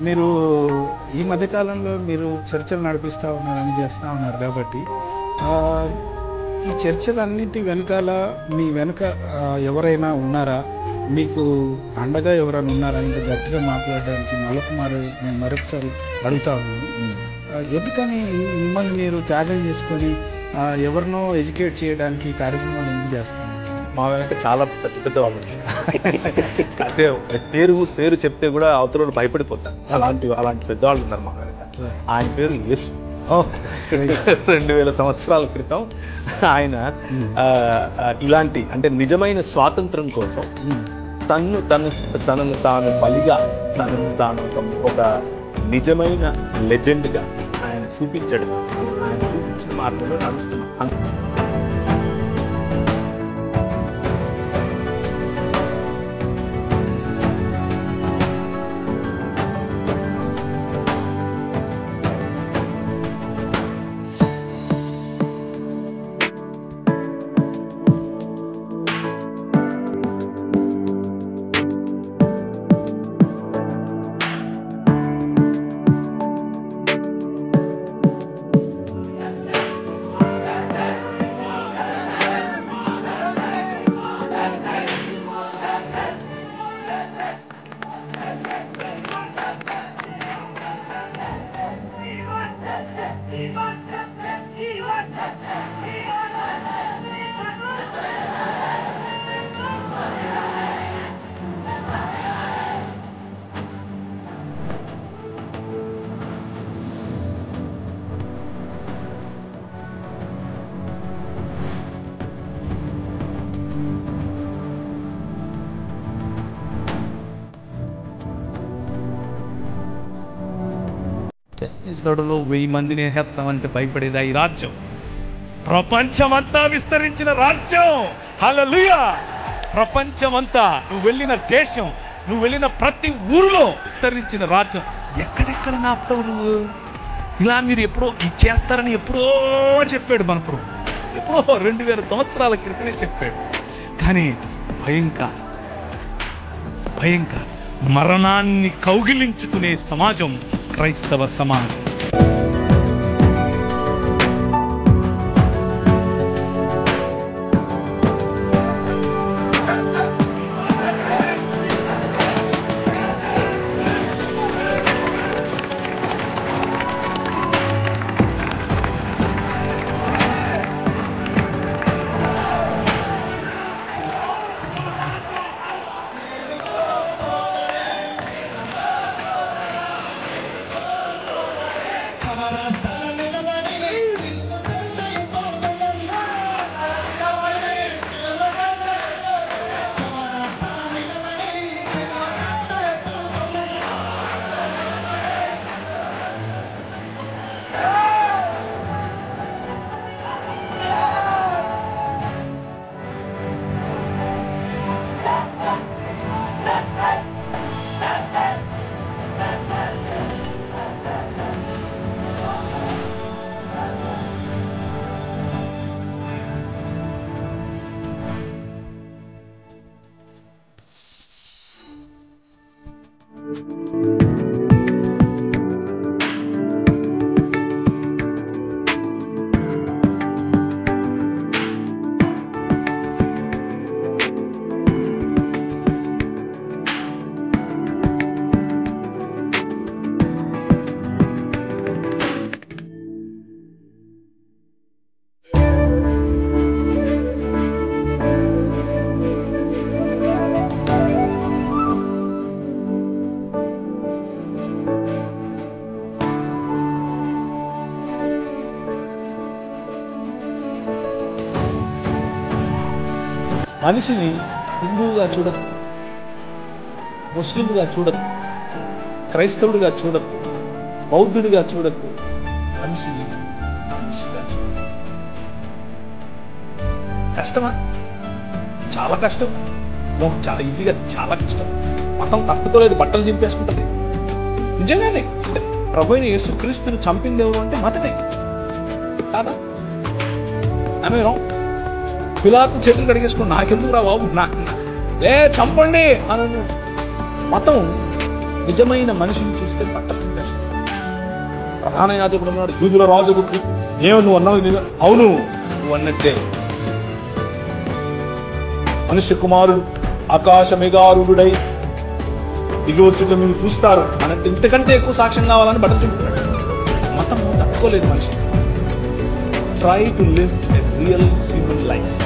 మీరు ఈ మధ్యకాలంలో మీరు చర్చలు నడిపిస్తూ ఉన్నారని చేస్తూ ఉన్నారు కాబట్టి ఈ చర్చలన్నిటి వెనకాల మీ వెనుక ఎవరైనా ఉన్నారా, మీకు అండగా ఎవరైనా ఉన్నారా? ఇంత గట్టిగా మాట్లాడడానికి నేను మరొకసారి అడుగుతా ఉన్నాను. ఎందుకని మిమ్మల్ని మీరు త్యాగం చేసుకొని ఎవరినో ఎడ్యుకేట్ చేయడానికి కార్యక్రమాలు ఎందుకు చేస్తాను? మా వెనక చాలా పెద్ద పెద్ద వాళ్ళు అంటే పేరు చెప్తే కూడా అవతల భయపడిపోతారు. అలాంటి పెద్దవాళ్ళు ఉన్నారు మా వెనక. ఆయన పేరు యేసు. 2000 సంవత్సరాల క్రితం ఆయన ఇలాంటి అంటే నిజమైన స్వాతంత్రం కోసం తనను తాను బలిగా తాను ఒక నిజమైన లెజెండ్గా ఆయన చూపించాడు. ఆయన చూపించిన మార్గంలో నడుస్తున్నాం. ఛత్తీస్గఢ్లో 1000 మందిని వేస్తామంటే భయపడేదా ఈ రాజ్యం? ప్రపంచమంతా విస్తరించిన రాజ్యం. హల్లెలూయా! ప్రపంచమంతా నువ్వు వెళ్ళిన దేశం, నువ్వు వెళ్ళిన ప్రతి ఊరిలో విస్తరించిన రాజ్యం. ఎక్కడెక్కడ నాపుతావు నువ్వు? ఇలా మీరు ఎప్పుడో ఇచ్చేస్తారని ఎప్పుడో చెప్పాడు మన ప్రభు. ఎప్పుడో 2000 సంవత్సరాల క్రితమే చెప్పాడు. కానీ భయంకర మరణాన్ని కౌగిలించుకునే సమాజం క్రైస్తవ సమాజం. మనిషిని హిందువుగా చూడదు, ముస్లింగా చూడదు, క్రైస్తవుడిగా చూడదు, బౌద్ధుడిగా చూడదు. మనిషిగా చూడదు. కష్టమా? చాలా కష్టం. చాలా ఈజీగా, చాలా కష్టం. మతం తప్పుకోలేదు, బట్టలు చింపేసుకుంటుంది. నిజంగానే ప్రభువైన యేసుక్రీస్తుని చంపింది ఎవరు అంటే మతమే కాదా? ఆమె పిలాతు చేతులు కడిగేసుకుని నాకెందుకు రా బాబు, చంపండి అను. మతం నిజమైన మనిషిని చూస్తే పట్టడం కష్టం. ప్రధాన యాజకుడు ఉన్నాడు, యూదుల రాజు, ఏమో నువ్వు అన్నావు, అవును నువ్వు అన్నట్టే. మనుష్య కుమారుడు ఆకాశ మేఘారూఢుడై దిగొచ్చుట మీరు చూస్తారు అనంటే ఇంతకంటే ఎక్కువ సాక్ష్యం కావాలని బట్టలు చెప్తున్నాడు. మతము తట్టుకోలేదు మనిషి. Try to live a real human life.